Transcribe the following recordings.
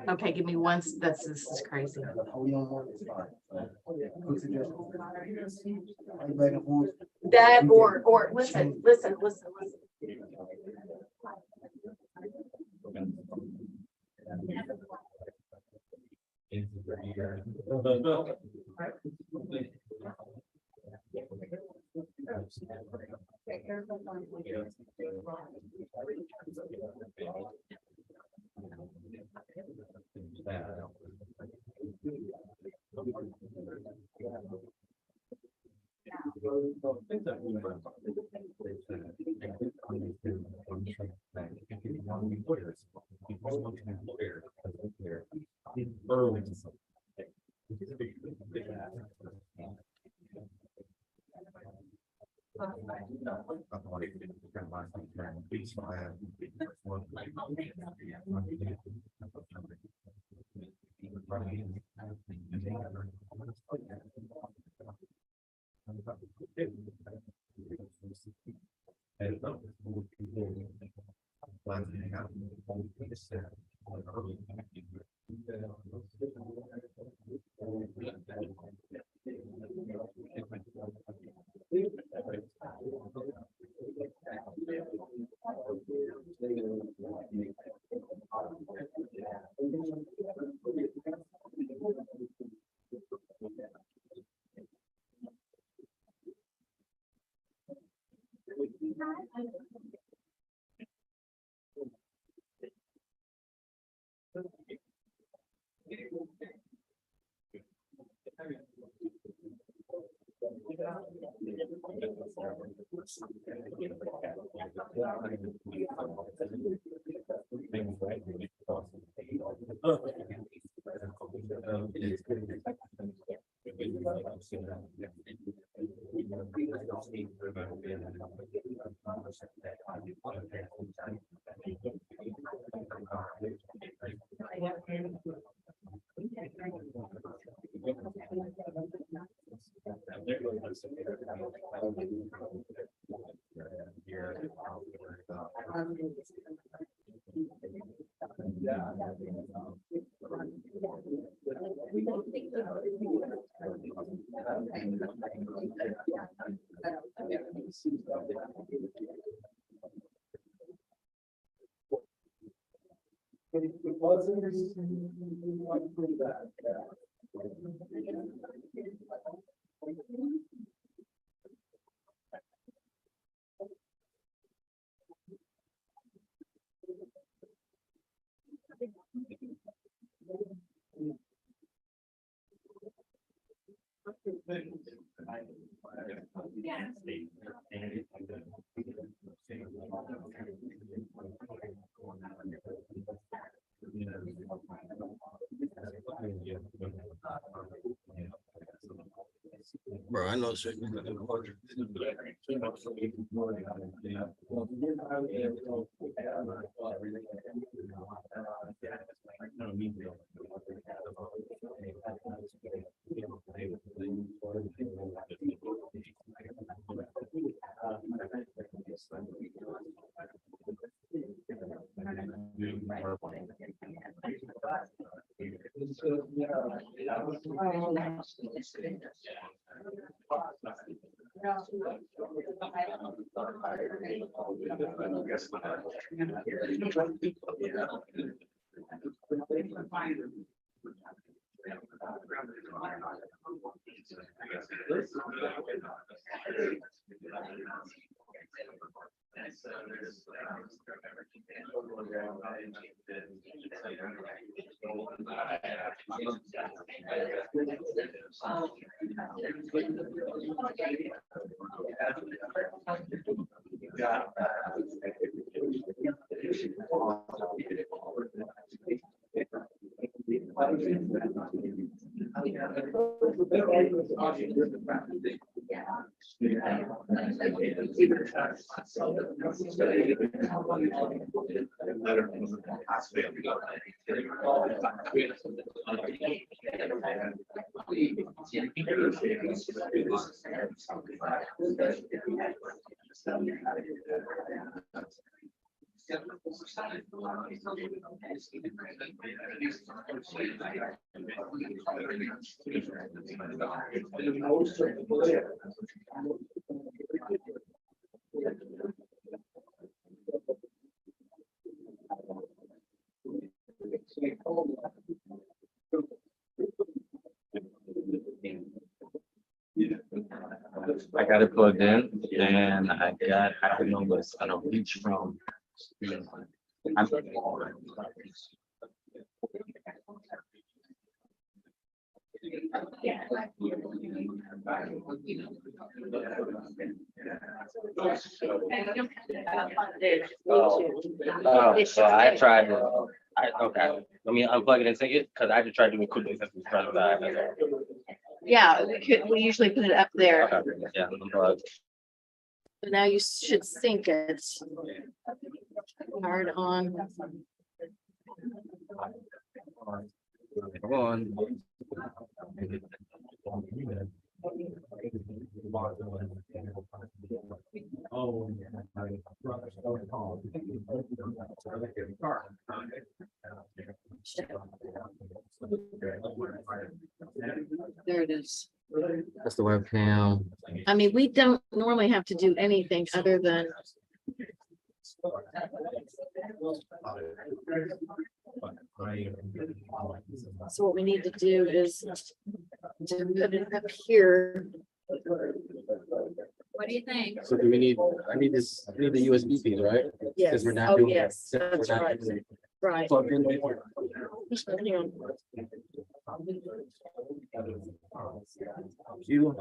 Okay, give me one. This is crazy. That or listen. Bro, I know shit. I got it plugged in and I don't know what's gonna reach from. Oh, so I tried to, okay, let me unplug it and sync it, because I just tried to do it quickly since it's running time. Yeah, we usually put it up there. Okay, yeah, unplug. So now you should sync it. Hard on. Come on. There it is. That's the webcam. I mean, we don't normally have to do anything other than. So what we need to do is to put it up here. What do you think? So do we need, I need this, I need the USB piece, right? Yes. Because we're not Oh, doing. yes, we're that's not right. using Right. plug in. Hang on. You.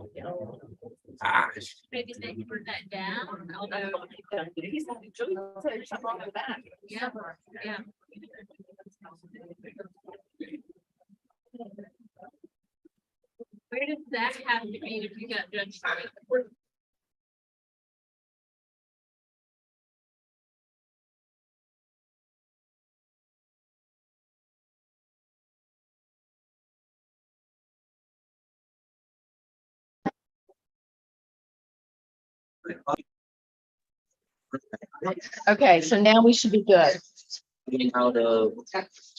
Ah. Maybe they can put that down. Yeah, yeah. Where does that have to be if you got judged? Okay, so now we should be good. Coming out of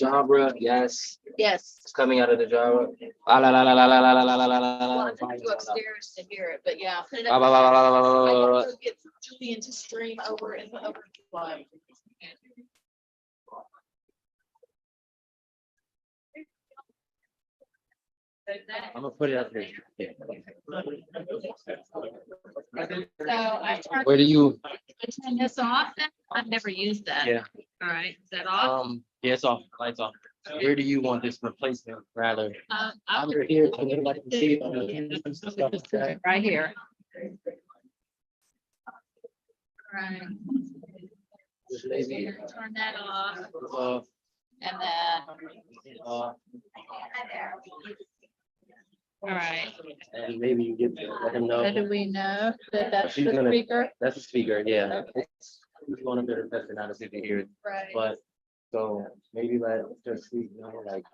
Jabra, yes. Yes. It's coming out of the Jabra. La la la la la la la la la la la Well, la. I have to go upstairs to hear it, but yeah. Put it Ba, up ba, ba, ba, ba, ba, ba, I ba, ba. gotta go get Julian to stream over in the overflow. I'm gonna put it up there. So I Where do you, turn this off then? I've never used that. yeah, All right, is that off? yeah, it's off, lights off. Where do you want this replacement rather? I'll Under here, so everybody can see it. right here. Right. Maybe, Turn that off uh, and then, all right. and maybe you get, let him So do know. we know that that's the She's gonna- speaker? That's the speaker, yeah. It's going up there to test it out to see if you hear it, Right. but, so maybe let just speak, you know, like,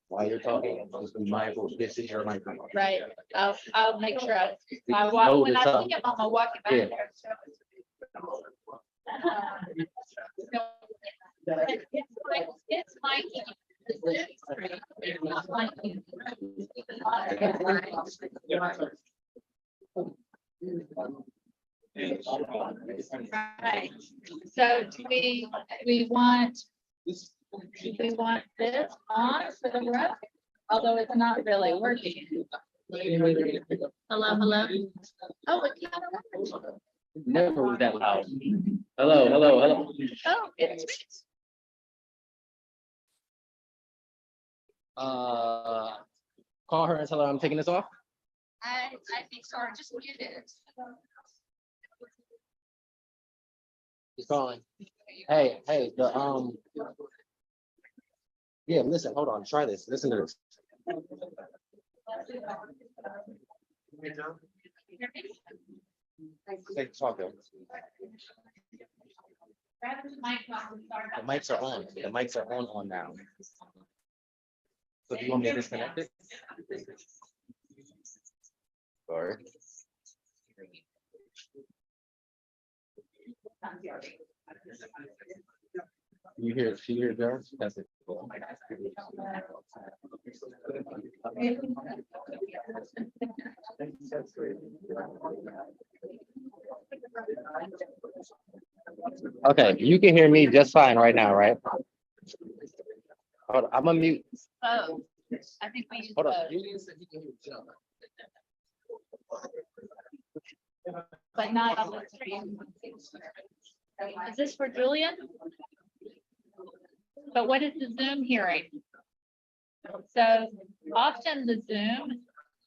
while you're talking, just be mindful, this is your microphone. Right. I'll make sure I know walk, when the I time. see him, I'm gonna walk it back Yeah. there. It's Mikey. Right, so we want this on for the room, although it's not really working. Hello, hello. Oh, it kind of. Never was that loud. Hello, hello, hello. Oh, it's. Call her and tell her I'm taking this off. I think so, just mute it. He's calling. Hey, yeah, listen, hold on, try this. Listen to this. Hey, talk to him. The mics are on. The mics are on now. So do you want me to disconnect it? Sorry. You hear Joe? That's it. Okay, you can hear me just fine right now, right? Hold on, I'm gonna mute. Oh, I think we used Hold on. both, but not on the stream. Is this for Julian? But what is the Zoom hearing? So often the Zoom,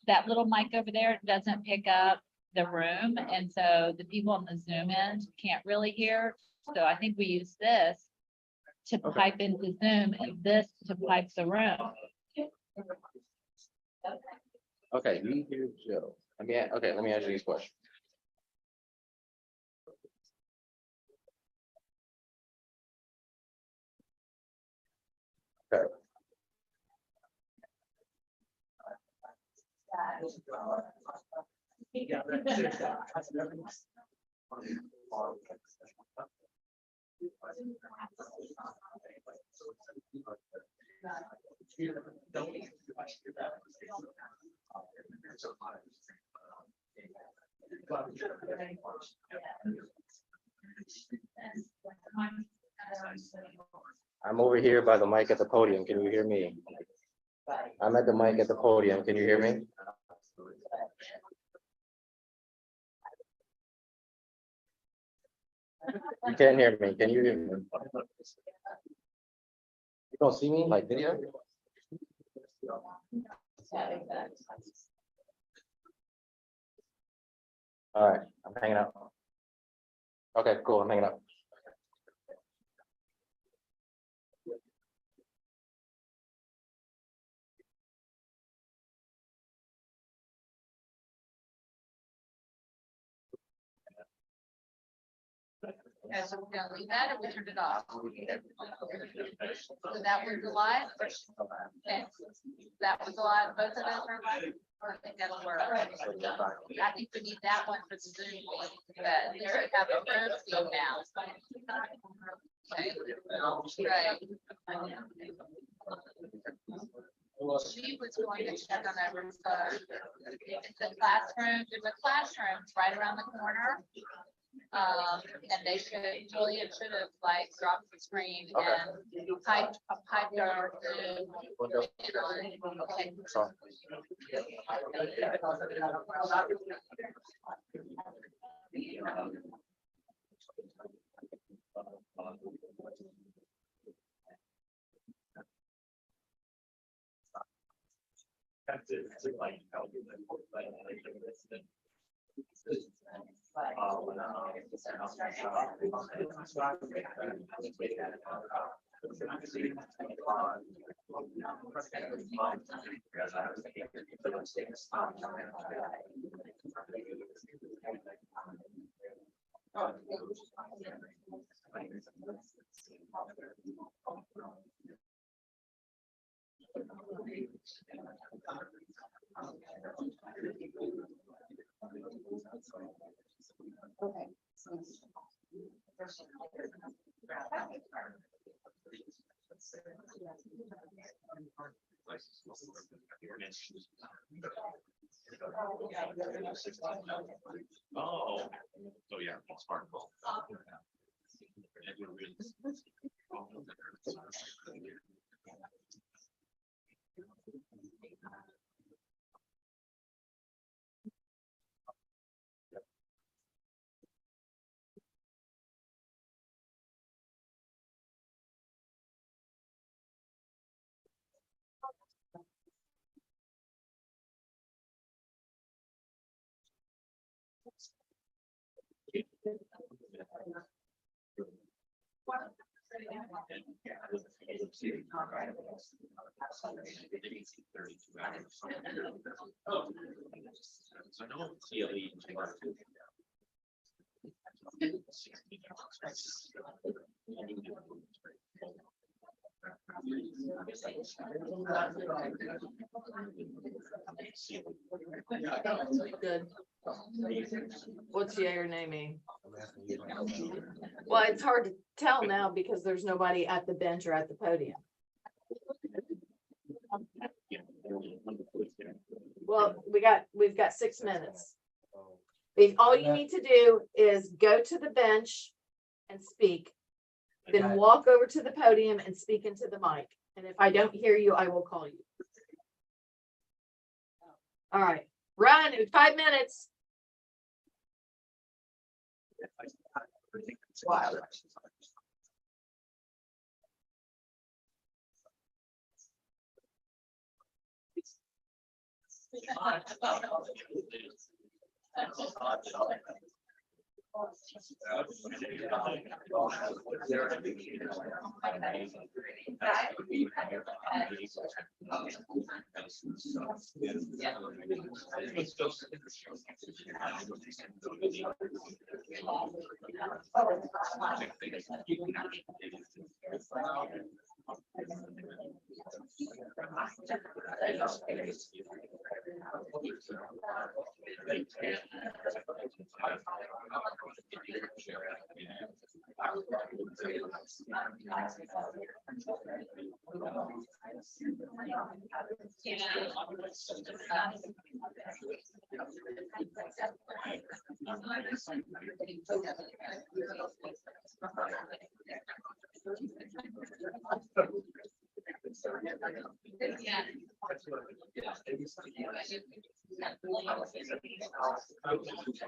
that little mic over there doesn't pick up the room. And so the people on the Zoom end can't really hear. So I think we use this to pipe into Zoom and this to pipe the room. Okay, you hear Joe. Let me ask you these questions. Okay. I'm over here by the mic at the podium. Can you hear me? I'm at the mic at the podium. Can you hear me? You can't hear me. Can you hear me? You don't see me like video? All right, I'm hanging up. Okay, cool. I'm hanging up. Okay, so we're gonna leave that and we turned it off. So that was the live. Okay, that was a lot, both of those are live. I think that'll work. I think we need that one for the Zoom, but we should have a first Zoom now. Okay. Right. She was going to check on that roof. It's the classroom, there's a classroom right around the corner. And they should, Julian should have like dropped the screen and piped our Zoom. Okay. Oh, so yeah, it's hard. So no CLE. Good. What's your name? Well, it's hard to tell now because there's nobody at the bench or at the podium. Well, we've got 6 minutes. All you need to do is go to the bench and speak. Then walk over to the podium and speak into the mic. And if I don't hear you, I will call you. All right, run, 5 minutes. Wow.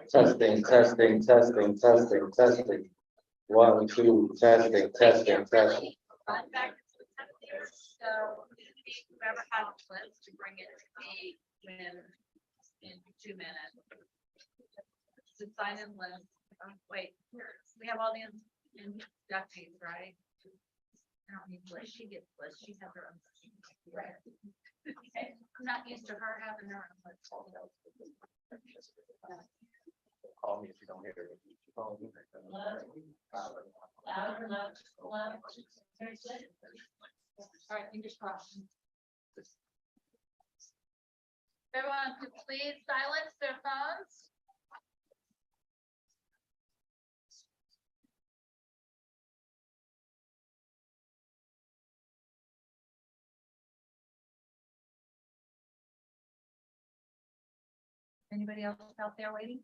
Testing, testing, testing, testing, testing. 1, 2, testing, testing, testing. So whoever has a list to bring it to me in 2 minutes. To sign in list. Wait, we have all the inductees, right? I don't need list. She gets list. She has her own. Right. I'm not used to her having her own list. Call me if you don't hear it. Call me. All right, fingers crossed. Everyone could please silence their phones. Anybody else out there waiting?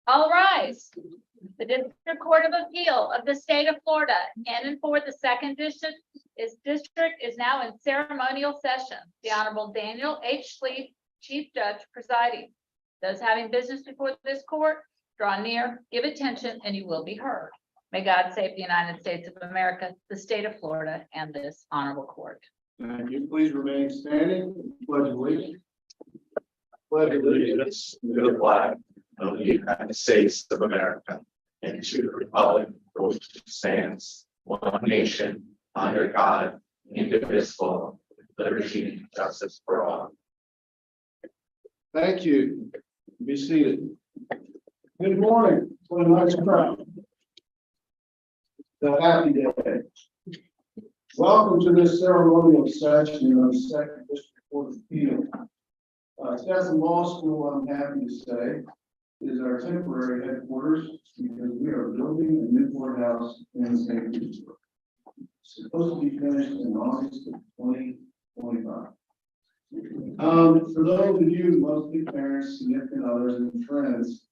All rise. The District Court of Appeal of the State of Florida in and for the second district is now in ceremonial session. The Honorable Daniel H. Sleeth, Chief Judge presiding. Those having business before this court, draw near, give attention, and you will be heard. May God save the United States of America, the state of Florida, and this honorable court. Thank you. Please remain standing. Pledge of allegiance. Pledge of allegiance to the flag of the United States of America and to the republic for which it stands, one nation, under God, indivisible, with liberty and justice for all. Thank you. Be seated. Good morning. What a nice crowd. It's a happy day. Welcome to this ceremonial session of the Second District Court of Appeal. Stetson Law School, I'm happy to say, is our temporary headquarters because we are building a new courthouse in St. Petersburg. It's supposed to be finished in August of 2025. For those of you, mostly parents, significant others, and friends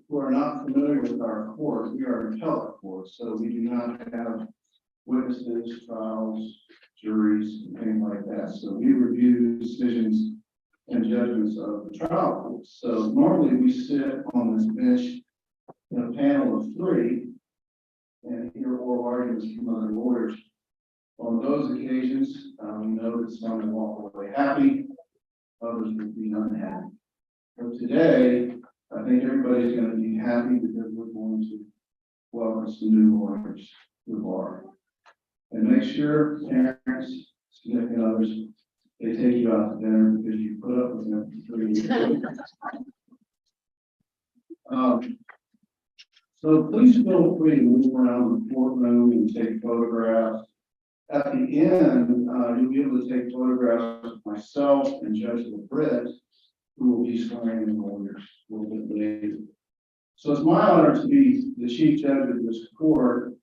who are not familiar with our court, we are an appellate court, so we do not have witnesses, trials, juries, and things like that. So we review decisions and judgments of the trial court. So normally we sit on this bench in a panel of three and hear oral arguments from other lawyers. On those occasions, we know that some will walk away happy, others will be unhappy. But today, I think everybody's going to be happy because we're going to welcome some new lawyers to the bar. And make sure parents, significant others, they take you out to dinner because you put up with them for 3 years. So please feel free to move around the courtroom and take photographs. At the end, you'll be able to take photographs of myself and Judge LaBritt, who will be swearing in lawyers a little bit later. So it's my honor to be the chief judge of this court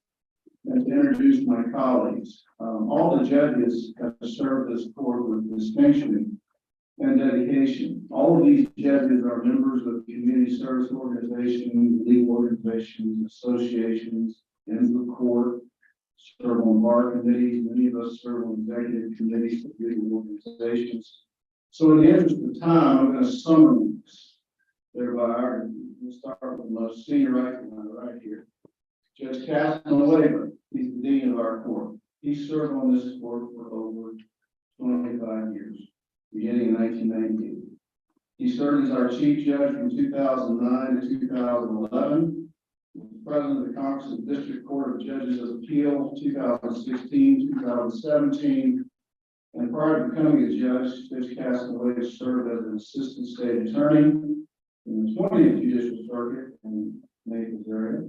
and to introduce my colleagues. All the judges have served this court with distinction and dedication. All of these judges are members of community service organizations, legal organizations, associations, in the court, serve on bar committees. Many of us serve on executive committees of legal organizations. So in the interest of time, I'm going to summarize their biography. We'll start with the most senior right here. Judge Casanova, he's the dean of our court. He served on this court for over 25 years, beginning in 1998. He served as our chief judge from 2009 to 2011. President of the Congress of the District Court of Judges of Appeal, 2016, 2017. And prior to becoming a judge, Judge Casanova served as an assistant state attorney in the 20th Judicial Circuit in Naples area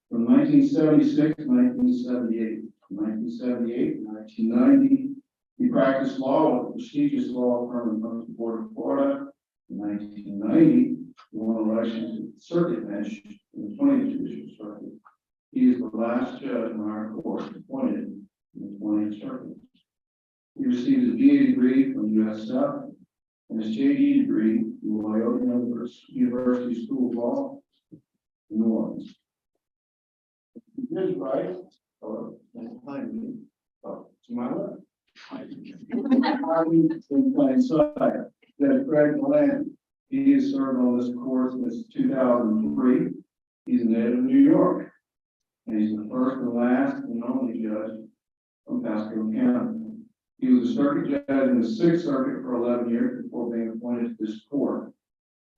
from 1976 to 1978. From 1978 to 1990, he practiced law with a prestigious law firm in the Board of Florida. In 1990, he won election to the circuit bench in the 20th Judicial Circuit. He is the last judge in our court appointed in the 20th Circuit. He received his BA degree from USF and his JD degree from Loyola University School of Law in New Orleans. He is right, behind me, to my left. In plain sight, Judge Greg Deland, he has served on this court since 2003. He's a native of New York, and he's the first and last and only judge from Pasco County. He was a circuit judge in the Sixth Circuit for 11 years before being appointed to this court.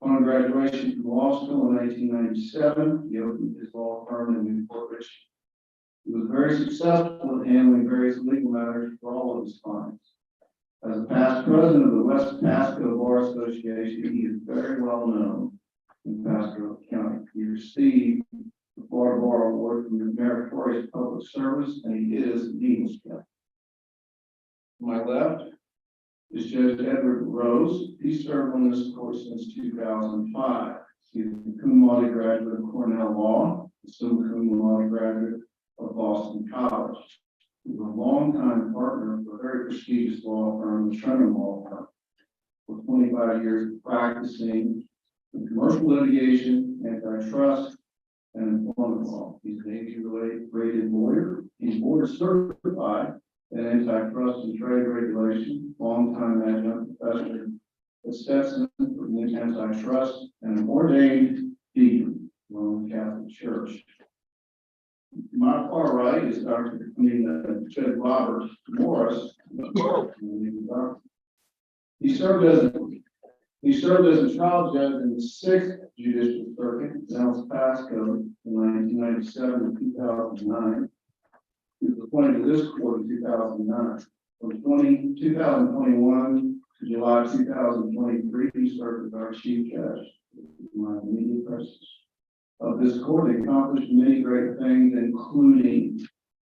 Upon graduation from law school in 1997, he opened his law firm in Newport Richey. He was very successful in handling various legal matters for all of his clients. As a past president of the West Pasco Bar Association, he is very well known in Pasco County. He received the Florida Bar Award for meritorious public service, and he is an Eagle Scout. To my left is Judge Edward Rose. He served on this court since 2005. He's a cum laude graduate of Cornell Law, a summa cum laude graduate of Boston College. He's a longtime partner of a very prestigious law firm, the Sherman Law Firm, for 25 years of practicing in commercial litigation, antitrust, and employment law. He's an Navy-rated lawyer. He's board certified in antitrust and trade regulation, longtime adjunct professor at Stetson for the antitrust, and an ordained deacon in the Roman Catholic Church. My far right is Judge Robert Morris. He served as a trial judge in the Sixth Judicial Circuit in El Pasco in 1997 and 2009. He was appointed to this court in 2009. From 2021 to July 2023, he served as our chief judge. My immediate presence of this court accomplished many great things, including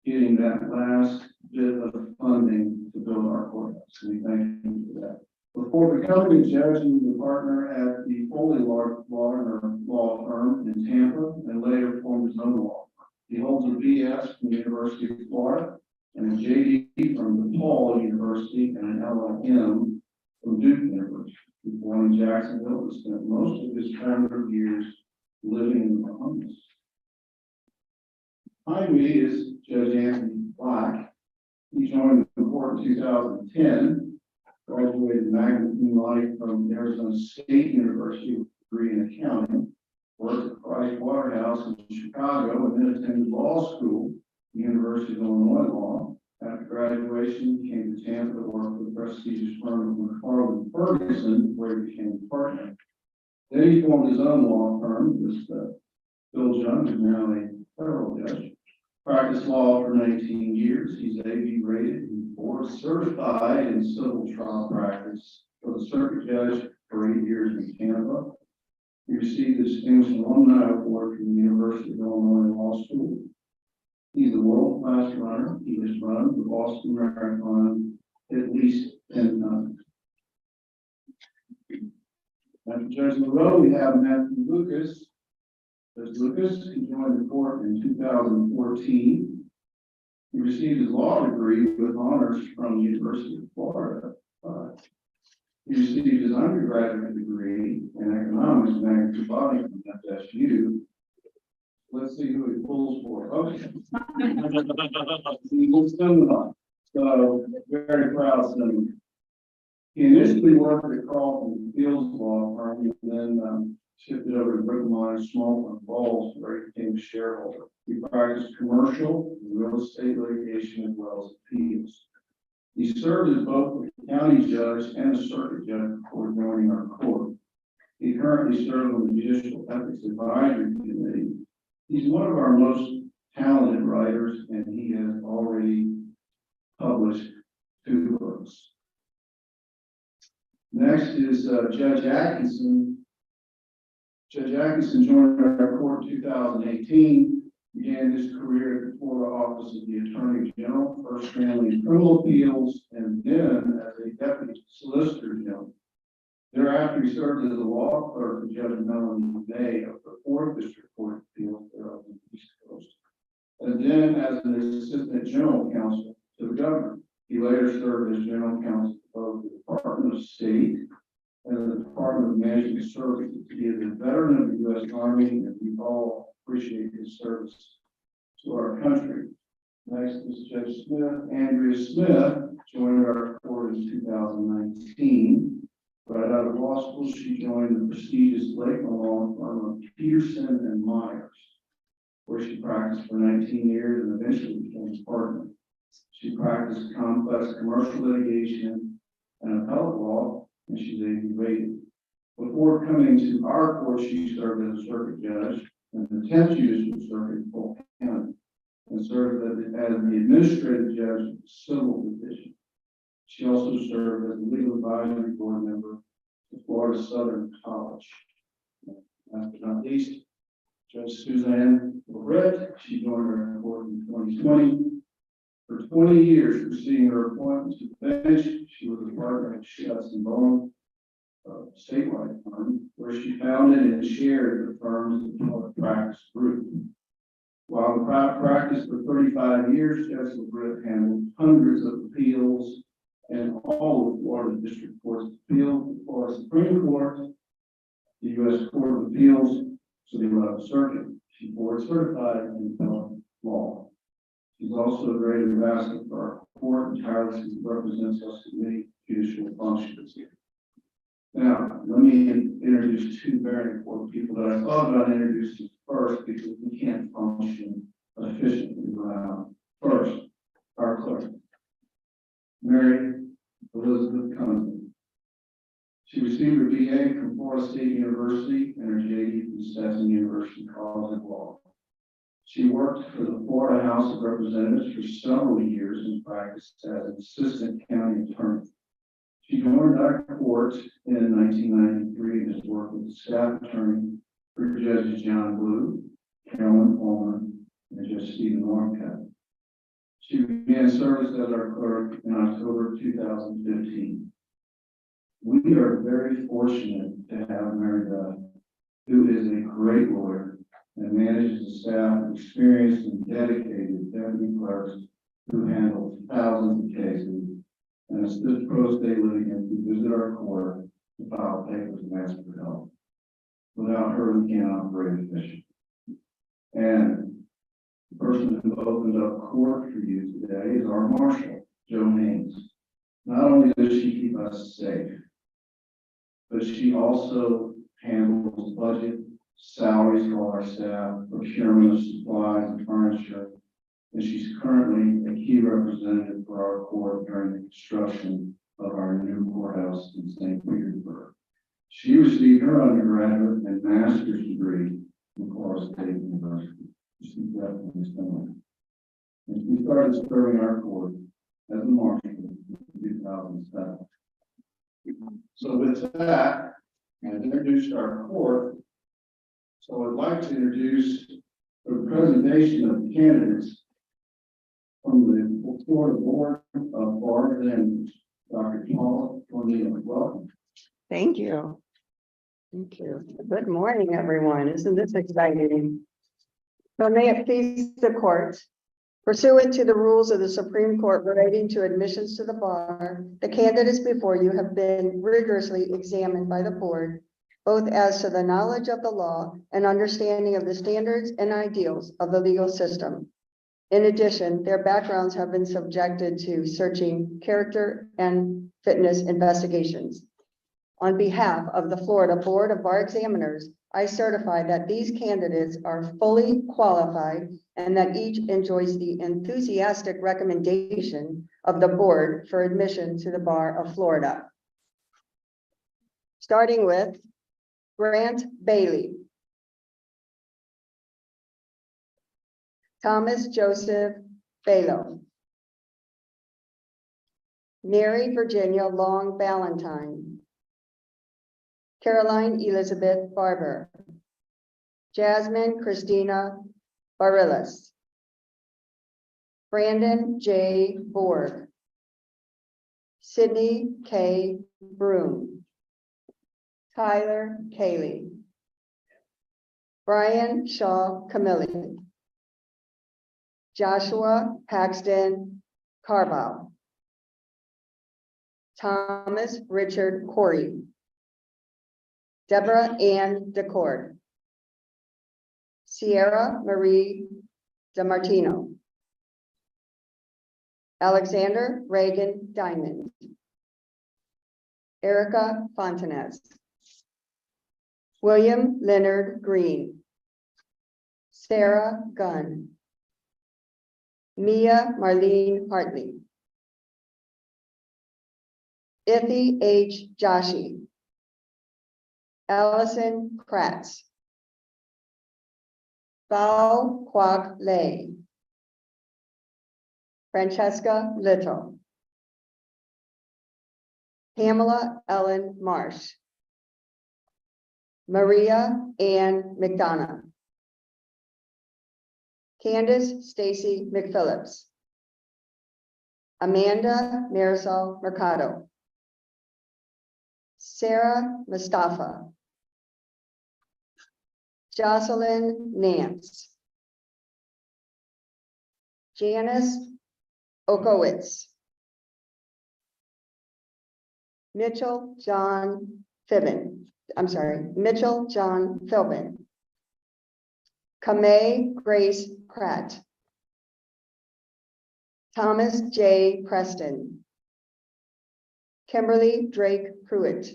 getting that last bit of funding to build our courthouse. We thank him for that. Before becoming a judge, he was a partner at the Foley Law Firm in Tampa, and later formed his own law firm. He holds a BS from the University of Florida and a JD from DePaul University and an LLM from Duke University. He was born in Jacksonville and spent most of his formative years living in the Bahamas. Behind me is Judge Anthony Black. He joined the court in 2010, graduated magna cum laude from Arizona State University with a degree in accounting, worked at Price Waterhouse in Chicago, and then attended law school at the University of Illinois Law. After graduation, he came to Tampa to work with the prestigious firm of McFarland Ferguson, where he became a partner. Then he formed his own law firm, with Bill Young, who's now a federal judge. Practiced law for 19 years. He's AV rated and board certified in civil trial practice for the circuit judge for 8 years in Tampa. He received the Distinguished Alumni Award from the University of Illinois Law School. He's a world-class runner. He has run the Boston Marathon at least 10 times. After Judge Monroe, we have Matthew Lucas. Judge Lucas, he joined the court in 2014. He received his law degree with honors from the University of Florida. He received his undergraduate degree in economics, magna cum laude from FSU. Let's see who he pulls for. Okay. He pulls Seminole. So very proud of him. He initially worked at Carlton Fields Law Firm and then shifted over to Brickmeyer Small and Balls, where he became a shareholder. He practiced commercial and real estate litigation as well as appeals. He served as both the county judge and a circuit judge before joining our court. He currently serves on the Judicial Ethics Advisory Committee. He's one of our most talented writers, and he has already published 2 books. Next is Judge Atkinson. Judge Atkinson joined our court in 2018, began his career at the Florida Office of the Attorney General, first handling criminal appeals, and then as a deputy solicitor general. Thereafter, he served as a law clerk for Judge Melanie Day of the 4th District Court of Appeals there on the East Coast, and then as an assistant general counsel to the governor. He later served as general counsel of the Department of State and the Department of Management Services. He is a veteran of the U.S. Army, and we all appreciate his service to our country. Next is Judge Smith. Andrea Smith joined our court in 2019. Right out of law school, she joined the prestigious Lakeland law firm of Peterson and Myers, where she practiced for 19 years and eventually became a partner. She practiced complex commercial litigation and appellate law, and she's AD rated. Before coming to our court, she served as a circuit judge in the 10th Judicial Circuit in Polk County and served as the administrative judge of the civil division. She also served as the legal advisory board member of Florida Southern College. Last but not least, Judge Suzanne Lorette. She joined our court in 2020. For 20 years preceding her appointment to the bench, she was a partner at Schutz and Bowen, statewide firm, where she founded and shared the firm's public practice group. While in private practice for 35 years, Judge Lorette handled hundreds of appeals and all of Florida District Courts of Appeal, the Florida Supreme Court, the U.S. Court of Appeals to the 11th Circuit. She's board certified in appellate law. She's also a great ambassador for our court and tirelessly represents us in many judicial functions. Now, let me introduce two very important people that I thought about introducing first because we can't function efficiently without first our clerk, Mary Elizabeth Cummings. She received her BA from Florida State University and her JD from Stetson University College of Law. She worked for the Florida House of Representatives for several years and practiced as an assistant county attorney. She joined our court in 1993 and has worked with the staff attorney for Judges John Blue, Carolyn Coleman, and Judge Stephen Northcutt. She began service as our clerk in October 2015. We are very fortunate to have Mary Beth, who is a great lawyer and manages a staff of experienced and dedicated deputy clerks who handle thousands of cases and assist pro se litigants who visit our court to file papers and ask for help. Without her, we can't operate efficiently. And the person who opened up court for you today is our marshal, Joe Haynes. Not only does she keep us safe, but she also handles budget, salaries for our staff, procurement of supplies and furniture, and she's currently a key representative for our court during the construction of our new courthouse in St. Petersburg. She received her undergraduate and master's degree from Florida State University. She's definitely similar. And she started serving our court as a marshal in 2007. So with that, I've introduced our court. So I'd like to introduce the presentation of candidates from the Florida Board of Bar Examiners. Dr. Paula Cornelius, welcome. Thank you. Thank you. Good morning, everyone. Isn't this exciting? So may it please the court, pursuant to the rules of the Supreme Court relating to admissions to the bar, the candidates before you have been rigorously examined by the board, both as to the knowledge of the law and understanding of the standards and ideals of the legal system. In addition, their backgrounds have been subjected to searching character and fitness investigations. On behalf of the Florida Board of Bar Examiners, I certify that these candidates are fully qualified and that each enjoys the enthusiastic recommendation of the board for admission to the Bar of Florida. Starting with Grant Bailey, Thomas Joseph Balo, Mary Virginia Long Ballantyne, Caroline Elizabeth Barber, Jasmine Christina Barillas, Brandon J. Borg, Sydney K. Broom, Tyler Cayley, Brian Shaw Camilli, Joshua Paxton Carval, Thomas Richard Corey. Deborah Ann DeCord. Sierra Marie DiMartino. Alexander Reagan Diamond. Erica Fontanez. William Leonard Green. Sarah Gunn. Mia Marlene Hartley. Ithi H. Joshi. Allison Kratz. Bao Quoc Lei. Francesca Little. Pamela Ellen Marsh. Maria Ann McDonough. Candace Stacy McPhillips. Amanda Marisol Mercado. Sarah Mustafa. Jocelyn Nance. Janice Okowitz. Mitchell John Philbin. Kamei Grace Pratt. Thomas J. Preston. Kimberly Drake Pruitt.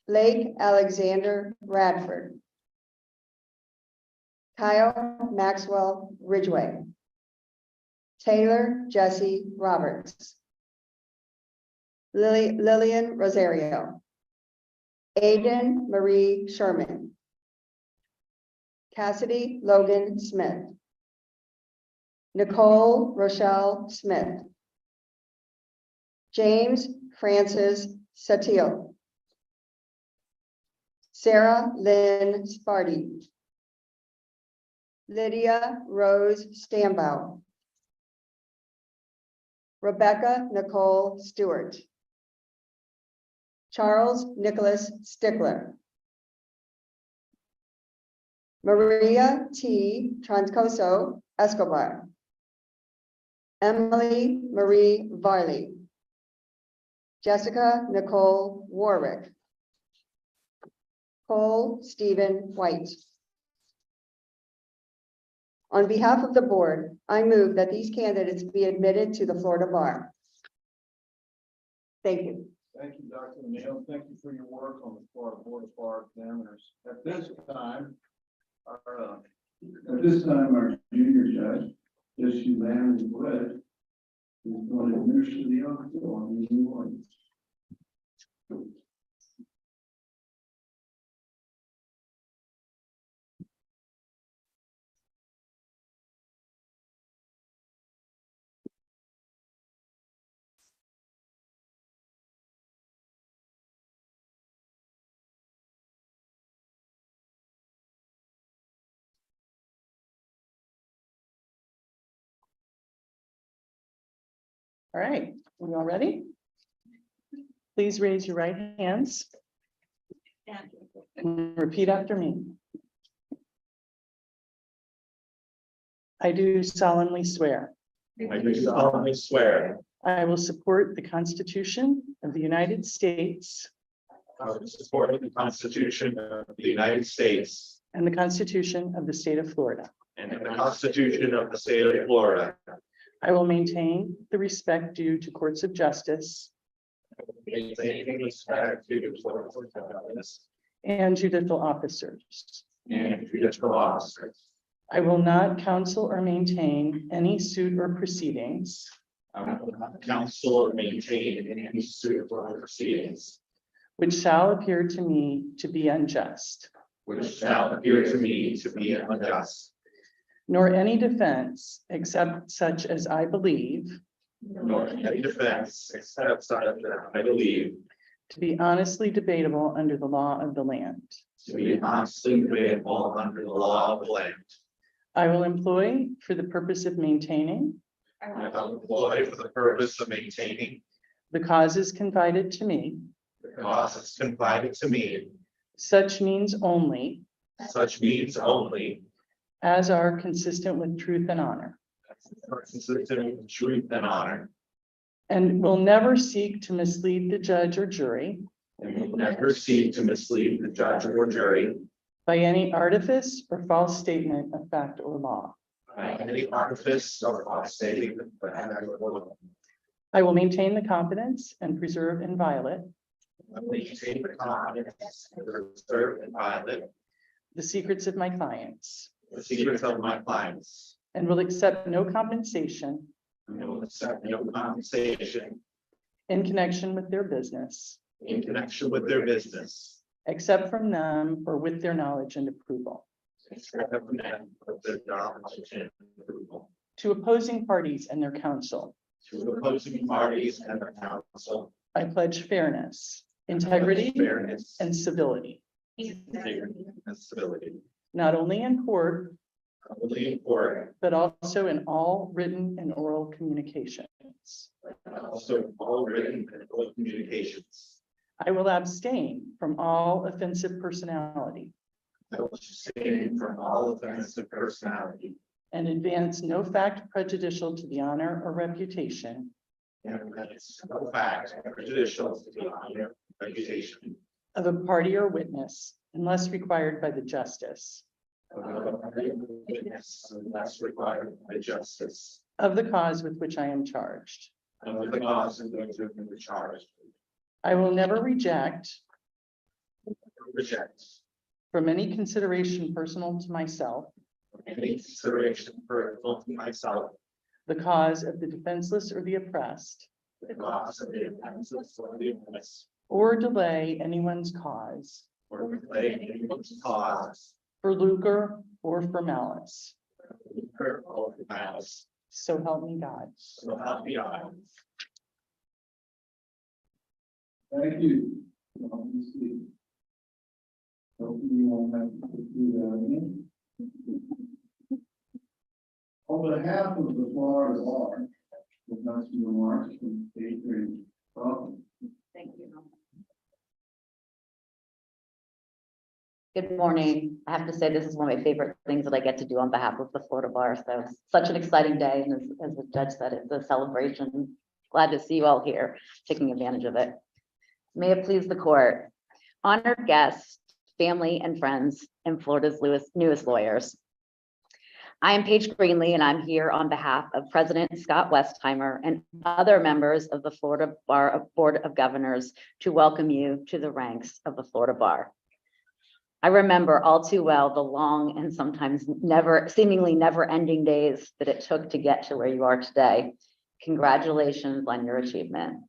Blake Alexander Radford. Kyle Maxwell Ridgway. Taylor Jesse Roberts. Lillian Rosario. Aiden Marie Sherman. Cassidy Logan Smith. Nicole Rochelle Smith. James Francis Satil. Sarah Lynn Sparty. Lydia Rose Stambaugh. Rebecca Nicole Stewart. Charles Nicholas Stickler. Maria T. Troncoso Escobar. Emily Marie Varley. Jessica Nicole Warwick. Cole Stephen White. On behalf of the board, I move that these candidates be admitted to the Florida Bar. Thank you. Thank you, Dr. O'Neill. Thank you for your work on the Florida Board of Bar Examiners. At this time, our junior judge, Issue Landon Britt, is going to administer the oath on the new ordinance. All right, we all ready? Please raise your right hands and repeat after me. I do solemnly swear I do solemnly swear I will support the Constitution of the United States I will support the Constitution of the United States and the Constitution of the State of Florida. and the Constitution of the State of Florida. I will maintain the respect due to courts of justice Maintaining respect to the courts of justice and judicial officers. and judicial officers. I will not counsel or maintain any suit or proceedings I will not counsel or maintain any suit or proceedings which shall appear to me to be unjust, which shall appear to me to be unjust, nor any defense except such as I believe nor any defense except such that I believe to be honestly debatable under the law of the land. to be honestly debatable under the law of the land. I will employ for the purpose of maintaining I will employ for the purpose of maintaining the causes confided to me, the causes confided to me, such means only such means only as are consistent with truth and honor, are consistent with truth and honor, and will never seek to mislead the judge or jury and will never seek to mislead the judge or jury by any artifice or false statement of fact or law. by any artifice or false statement of fact or law. I will maintain the confidence and preserve inviolate Maintain the confidence and preserve inviolate the secrets of my clients, the secrets of my clients, and will accept no compensation and will accept no compensation in connection with their business, in connection with their business, except from them or with their knowledge and approval. except from them of their knowledge and approval. To opposing parties and their counsel, To opposing parties and their counsel, I pledge fairness, integrity, fairness, and civility, integrity, and stability, not only in court, only in court, but also in all written and oral communications. and also in all written and oral communications. I will abstain from all offensive personality I will abstain from all offensive personality and advance no fact prejudicial to the honor or reputation and that is no fact prejudicial to the honor, reputation of a party or witness unless required by the justice of a witness unless required by justice of the cause with which I am charged. of the cause in which I have been charged. I will never reject Reject from any consideration personal to myself any consideration personal to myself, the cause of the defenseless or the oppressed, the cause of the offenses or the offense, or delay anyone's cause or delay anyone's cause, for lucre or for malice. or for malice. So help me God. So help me God. Thank you. Let's see. Hopefully you won't have to do that again. On behalf of the Florida Bar, with nice remarks from State Attorney, welcome. Thank you. Good morning. I have to say, this is one of my favorite things that I get to do on behalf of the Florida Bar. So it's such an exciting day. And as the judge said, it's a celebration. Glad to see you all here, taking advantage of it. May it please the court. Honored guests, family and friends, and Florida's newest lawyers. I am Paige Greenlee, and I'm here on behalf of President Scott Westheimer and other members of the Florida Bar Board of Governors to welcome you to the ranks of the Florida Bar. I remember all too well the long and sometimes seemingly never-ending days that it took to get to where you are today. Congratulations on your achievement.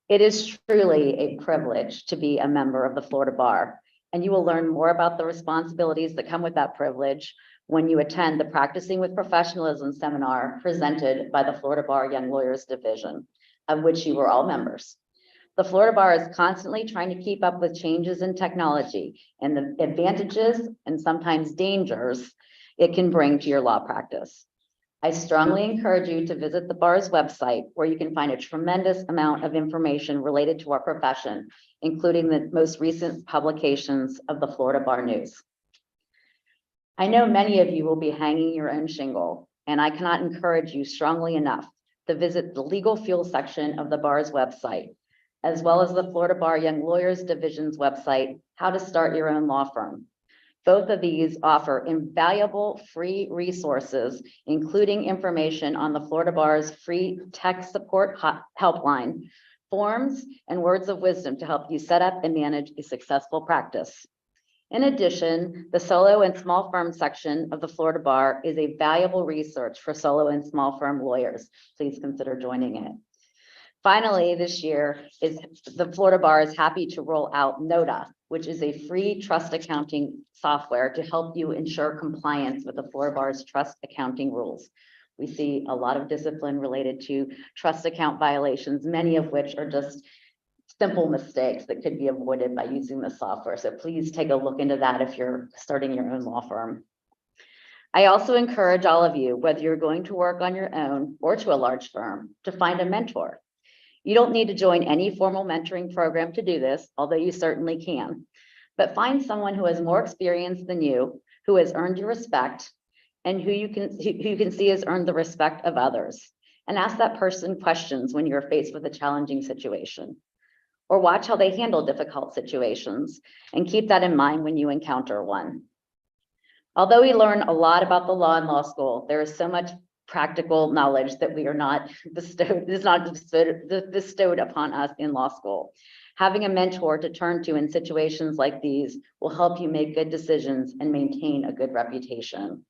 It is truly a privilege to be a member of the Florida Bar, and you will learn more about the responsibilities that come with that privilege when you attend the Practicing with Professionalism seminar presented by the Florida Bar Young Lawyers Division, of which you were all members. The Florida Bar is constantly trying to keep up with changes in technology and the advantages and sometimes dangers it can bring to your law practice. I strongly encourage you to visit the bar's website, where you can find a tremendous amount of information related to our profession, including the most recent publications of the Florida Bar News. I know many of you will be hanging your own shingle, and I cannot encourage you strongly enough to visit the legal fuel section of the bar's website, as well as the Florida Bar Young Lawyers Division's website, How to Start Your Own Law Firm. Both of these offer invaluable free resources, including information on the Florida Bar's free tech support helpline, forms, and words of wisdom to help you set up and manage a successful practice. In addition, the solo and small firm section of the Florida Bar is a valuable resource for solo and small firm lawyers. Please consider joining it. Finally, this year, the Florida Bar is happy to roll out NOTA, which is a free trust accounting software to help you ensure compliance with the Florida Bar's trust accounting rules. We see a lot of discipline related to trust account violations, many of which are just simple mistakes that could be avoided by using the software. So please take a look into that if you're starting your own law firm. I also encourage all of you, whether you're going to work on your own or to a large firm, to find a mentor. You don't need to join any formal mentoring program to do this, although you certainly can. But find someone who has more experience than you, who has earned your respect, and who you can see has earned the respect of others. and ask that person questions when you're faced with a challenging situation. Or watch how they handle difficult situations and keep that in mind when you encounter one. Although we learn a lot about the law in law school, there is so much practical knowledge that we are not bestowed upon us in law school. Having a mentor to turn to in situations like these will help you make good decisions and maintain a good reputation.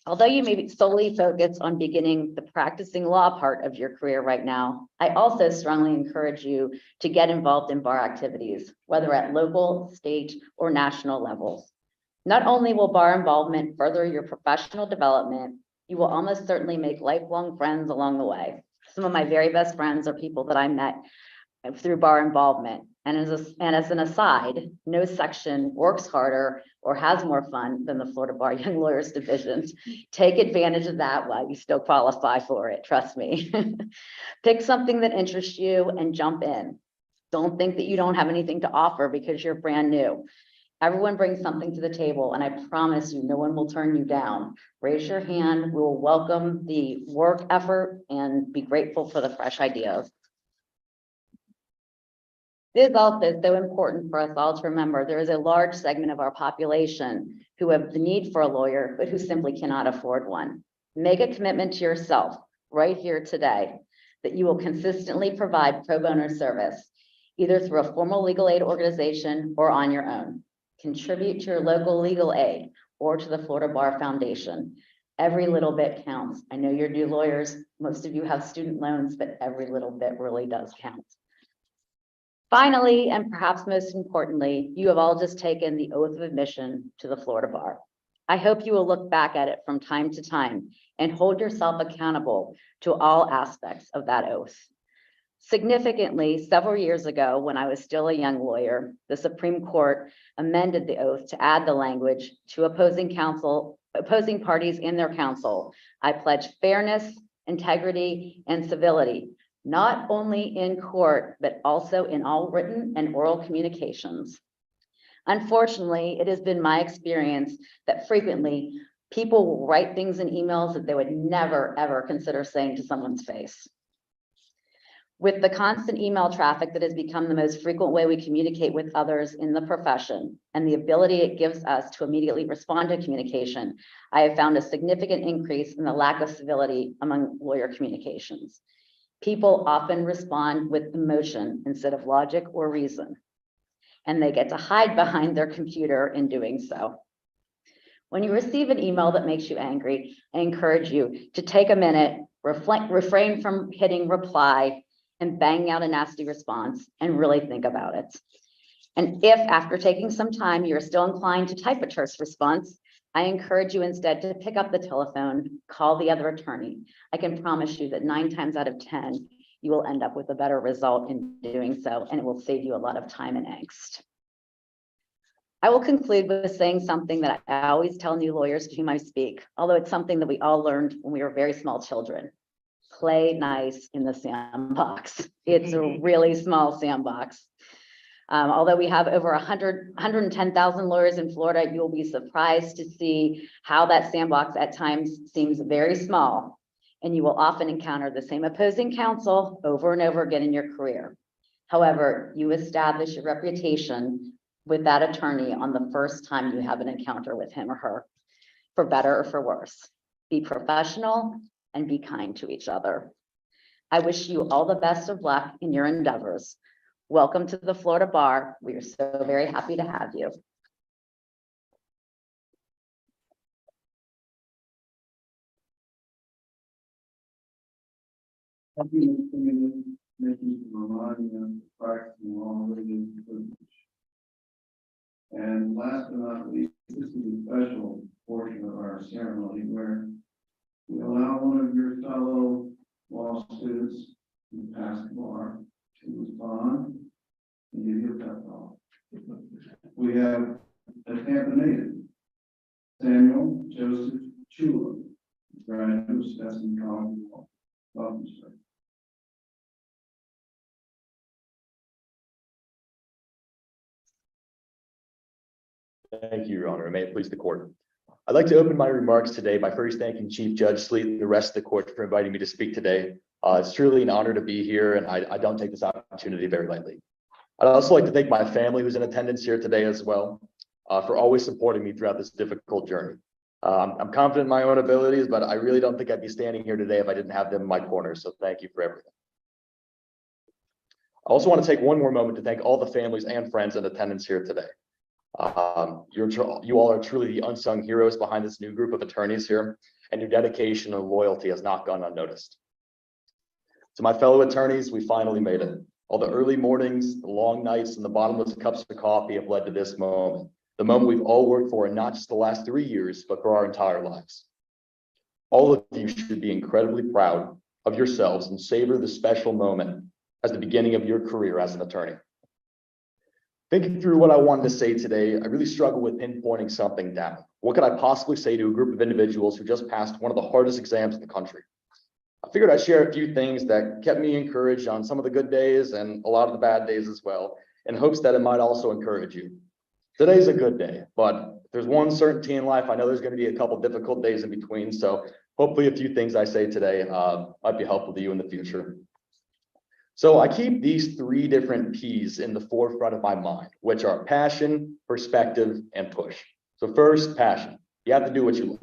Although you may be solely focused on beginning the practicing law part of your career right now, I also strongly encourage you to get involved in bar activities, whether at local, state, or national levels. Not only will bar involvement further your professional development, you will almost certainly make lifelong friends along the way. Some of my very best friends are people that I met through bar involvement. And as an aside, no section works harder or has more fun than the Florida Bar Young Lawyers Division. Take advantage of that while you still qualify for it, trust me. Pick something that interests you and jump in. Don't think that you don't have anything to offer because you're brand new. Everyone brings something to the table, and I promise you, no one will turn you down. Raise your hand, we will welcome the work effort and be grateful for the fresh ideas. It is also so important for us all to remember there is a large segment of our population who have the need for a lawyer, but who simply cannot afford one. Make a commitment to yourself right here today that you will consistently provide pro bono service, either through a formal legal aid organization or on your own. Contribute to your local legal aid or to the Florida Bar Foundation. Every little bit counts. I know you're new lawyers. Most of you have student loans, but every little bit really does count. Finally, and perhaps most importantly, you have all just taken the oath of admission to the Florida Bar. I hope you will look back at it from time to time and hold yourself accountable to all aspects of that oath. Significantly, several years ago, when I was still a young lawyer, the Supreme Court amended the oath to add the language to opposing parties in their counsel. I pledge fairness, integrity, and civility, not only in court, but also in all written and oral communications. Unfortunately, it has been my experience that frequently people will write things in emails that they would never, ever consider saying to someone's face. With the constant email traffic that has become the most frequent way we communicate with others in the profession and the ability it gives us to immediately respond to communication, I have found a significant increase in the lack of civility among lawyer communications. People often respond with emotion instead of logic or reason, and they get to hide behind their computer in doing so. When you receive an email that makes you angry, I encourage you to take a minute, refrain from hitting reply and banging out a nasty response, and really think about it. And if after taking some time, you're still inclined to type a terse response, I encourage you instead to pick up the telephone, call the other attorney. I can promise you that 9 times out of 10, you will end up with a better result in doing so, and it will save you a lot of time and angst. I will conclude with saying something that I always tell new lawyers to whom I speak, although it's something that we all learned when we were very small children. Play nice in the sandbox. It's a really small sandbox. Although we have over 110,000 lawyers in Florida, you'll be surprised to see how that sandbox at times seems very small, and you will often encounter the same opposing counsel over and over again in your career. However, you establish your reputation with that attorney on the first time you have an encounter with him or her, for better or for worse. Be professional and be kind to each other. I wish you all the best of luck in your endeavors. Welcome to the Florida Bar. We are so very happy to have you. And last but not least, this is a special portion of our ceremony where we allow one of your fellow law students who passed the bar to respond and give you a pep talk. We have a Tampa native, Samuel Joseph Chula, graduate of Stetson College of Law. Welcome, sir. Thank you, Your Honor. May it please the court. I'd like to open my remarks today by first thanking Chief Judge Sleet and the rest of the court for inviting me to speak today. It's truly an honor to be here, and I don't take this opportunity very lightly. I'd also like to thank my family who's in attendance here today as well, for always supporting me throughout this difficult journey. I'm confident in my own abilities, but I really don't think I'd be standing here today if I didn't have them in my corner, so thank you for everything. I also want to take one more moment to thank all the families and friends in attendance here today. You all are truly the unsung heroes behind this new group of attorneys here, and your dedication and loyalty has not gone unnoticed. To my fellow attorneys, we finally made it. All the early mornings, the long nights, and the bottomless cups of coffee have led to this moment. The moment we've all worked for in not just the last 3 years, but for our entire lives. All of you should be incredibly proud of yourselves and savor the special moment as the beginning of your career as an attorney. Thinking through what I wanted to say today, I really struggle with pinpointing something down. What could I possibly say to a group of individuals who just passed one of the hardest exams in the country? I figured I'd share a few things that kept me encouraged on some of the good days and a lot of the bad days as well, in hopes that it might also encourage you. Today's a good day, but if there's one certainty in life, I know there's going to be a couple difficult days in between. So hopefully a few things I say today might be helpful to you in the future. So I keep these 3 different P's in the forefront of my mind, which are passion, perspective, and push. So first, passion. You have to do what you love.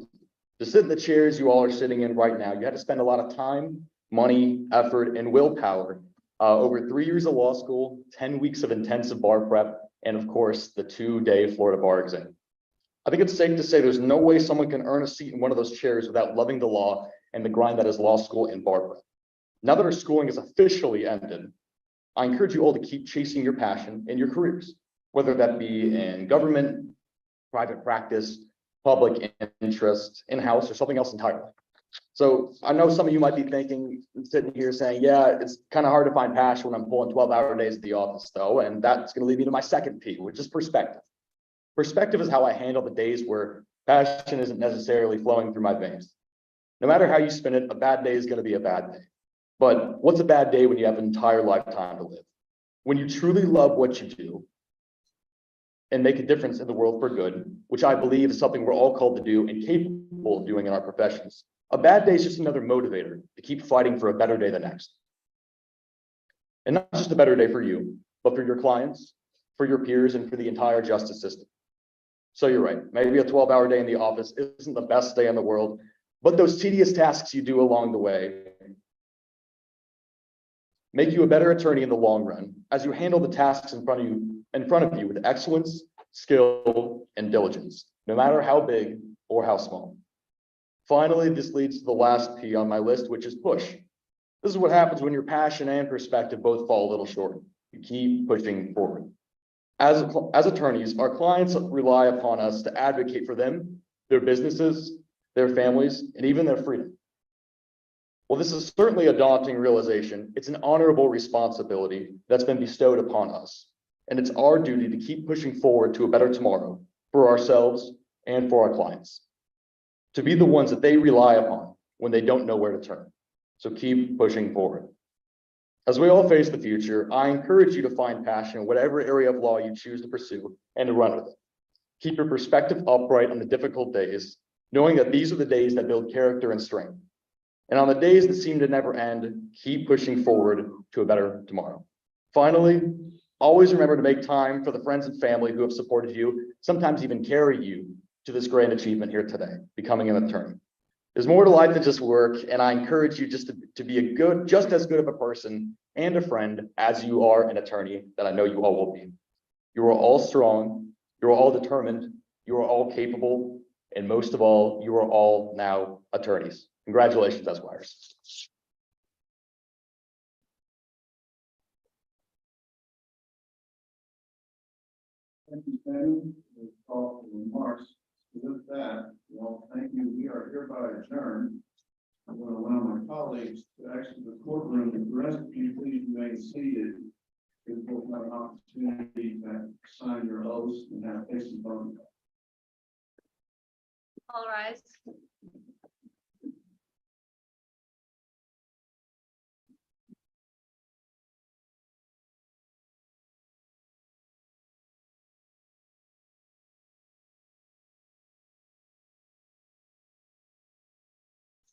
To sit in the chairs you all are sitting in right now, you had to spend a lot of time, money, effort, and willpower over 3 years of law school, 10 weeks of intensive bar prep, and of course, the 2-day Florida bar exam. I think it's safe to say there's no way someone can earn a seat in one of those chairs without loving the law and the grind that is law school and bar prep. Now that our schooling is officially ended, I encourage you all to keep chasing your passion in your careers, whether that be in government, private practice, public interest, in-house, or something else entirely. So I know some of you might be thinking, sitting here saying, yeah, it's kind of hard to find passion when I'm pulling 12-hour days at the office though. And that's going to lead me to my second P, which is perspective. Perspective is how I handle the days where passion isn't necessarily flowing through my veins. No matter how you spin it, a bad day is going to be a bad day. But what's a bad day when you have an entire lifetime to live? When you truly love what you do and make a difference in the world for good, which I believe is something we're all called to do and capable of doing in our professions. A bad day is just another motivator to keep fighting for a better day the next. And not just a better day for you, but for your clients, for your peers, and for the entire justice system. So you're right, maybe a 12-hour day in the office isn't the best day in the world, but those tedious tasks you do along the way make you a better attorney in the long run as you handle the tasks in front of you with excellence, skill, and diligence, no matter how big or how small. Finally, this leads to the last P on my list, which is push. This is what happens when your passion and perspective both fall a little short. You keep pushing forward. As attorneys, our clients rely upon us to advocate for them, their businesses, their families, and even their freedom. Well, this is certainly a daunting realization. It's an honorable responsibility that's been bestowed upon us. And it's our duty to keep pushing forward to a better tomorrow for ourselves and for our clients. To be the ones that they rely upon when they don't know where to turn. So keep pushing forward. As we all face the future, I encourage you to find passion in whatever area of law you choose to pursue and to run with it. Keep your perspective upright on the difficult days, knowing that these are the days that build character and strength. And on the days that seem to never end, keep pushing forward to a better tomorrow. Finally, always remember to make time for the friends and family who have supported you, sometimes even carry you to this grand achievement here today, becoming an attorney. There's more to life than just work, and I encourage you just to be just as good of a person and a friend as you are an attorney that I know you all will be. You are all strong, you are all determined, you are all capable, and most of all, you are all now attorneys. Congratulations, Esquires. Thank you, Ben. We'll call for remarks. With that, well, thank you. We are hereby adjourned. I'm going to allow my colleagues to exit the courtroom. The rest of you, please remain seated. We will have an opportunity to sign your oaths and have face and photograph. All rise.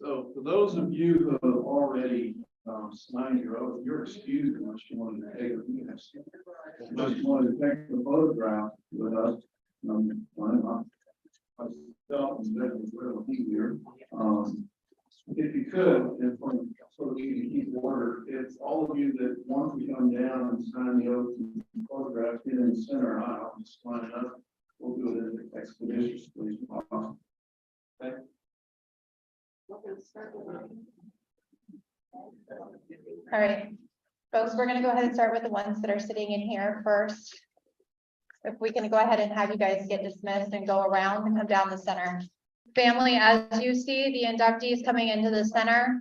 So for those of you who have already signed your oath, you're excused unless you wanted to take a few minutes. Unless you wanted to take a photograph with us. Myself and Vic is really here. If you could, if, so that we can keep order, if all of you that want to come down and sign the oath and photograph it in the center aisle, just line it up. We'll do it as expeditiously as possible. Okay. All right, folks, we're gonna go ahead and start with the ones that are sitting in here first. If we can go ahead and have you guys get dismissed and go around and come down the center. Family, as you see the inductees coming into the center,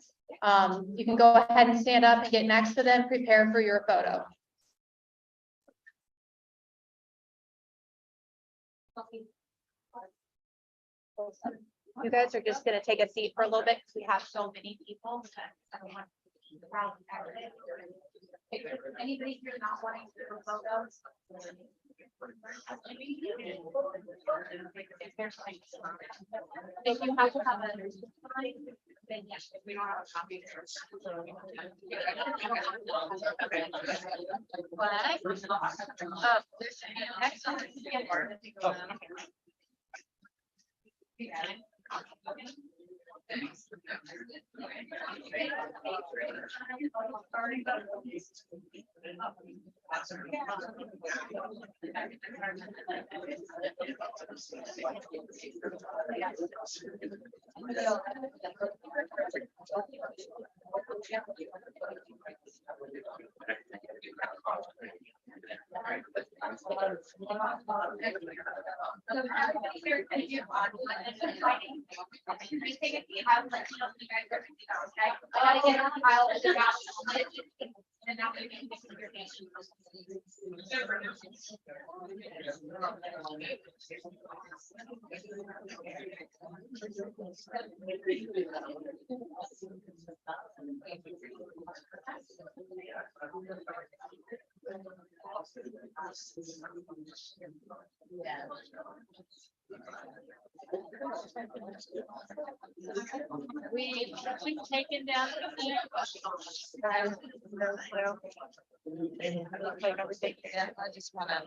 you can go ahead and stand up and get next to them, prepare for your photo. You guys are just gonna take a seat for a little bit because we have so many people. Anybody here not wanting to do photos? If you have to have a, then yes, if we don't have a copy. We've taken down. I just wanna.